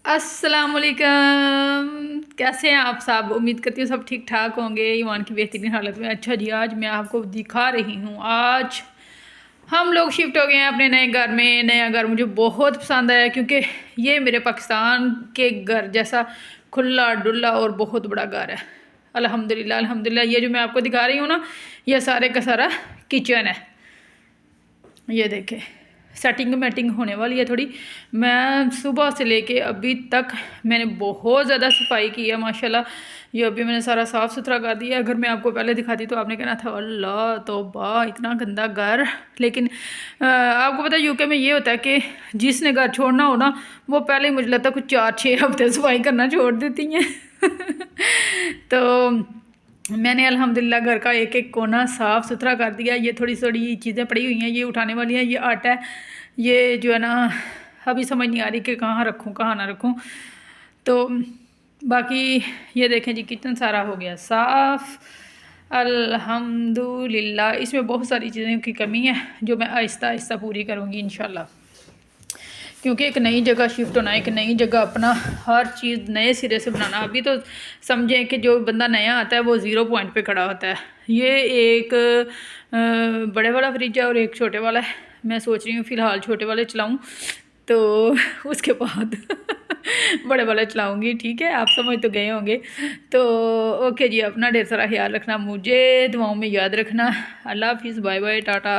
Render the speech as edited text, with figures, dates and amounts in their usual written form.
अस्सलाम वालेकुम। कैसे हैं आप सब? उम्मीद करती हूँ सब ठीक ठाक होंगे, ईमान की बेहतरीन हालत में। अच्छा जी, आज मैं आपको दिखा रही हूँ, आज हम लोग शिफ्ट हो गए हैं अपने नए घर में। नया घर मुझे बहुत पसंद आया क्योंकि ये मेरे पाकिस्तान के घर जैसा खुला डुला और बहुत बड़ा घर है। अल्हम्दुलिल्लाह अल्हम्दुलिल्लाह। ये जो मैं आपको दिखा रही हूँ ना, ये सारे का सारा किचन है। ये देखें, सेटिंग मैटिंग होने वाली है थोड़ी। मैं सुबह से लेके अभी तक मैंने बहुत ज़्यादा सफाई की है माशाल्लाह। ये अभी मैंने सारा साफ़ सुथरा कर दिया। अगर मैं आपको पहले दिखाती तो आपने कहना था अल्लाह तौबा इतना गंदा घर। लेकिन आपको पता है यूके में ये होता है कि जिसने घर छोड़ना हो ना, वो पहले ही मुझे लगता है कुछ 4-6 हफ्ते सफाई करना छोड़ देती हैं। तो मैंने अल्हम्दुलिल्लाह घर का एक एक कोना साफ़ सुथरा कर दिया। ये थोड़ी थोड़ी चीज़ें पड़ी हुई हैं, ये उठाने वाली हैं। ये आटा है, ये जो है ना अभी समझ नहीं आ रही कि कहाँ रखूँ कहाँ ना रखूँ। तो बाकी ये देखें जी, किचन सारा हो गया साफ़ अल्हम्दुलिल्लाह। इसमें बहुत सारी चीज़ों की कमी है जो मैं आहिस्ता आहिस्ता पूरी करूँगी इंशाल्लाह, क्योंकि एक नई जगह शिफ्ट होना, एक नई जगह अपना हर चीज़ नए सिरे से बनाना। अभी तो समझें कि जो बंदा नया आता है वो ज़ीरो पॉइंट पे खड़ा होता है। ये एक बड़े वाला फ्रिज है और एक छोटे वाला है। मैं सोच रही हूँ फ़िलहाल छोटे वाले चलाऊँ, तो उसके बाद बड़े वाला चलाऊँगी। ठीक है, आप समझ तो गए होंगे। तो ओके जी, अपना ढेर सारा ख्याल रखना, मुझे दुआओं में याद रखना। अल्लाह हाफिज़, बाय बाय, टाटा।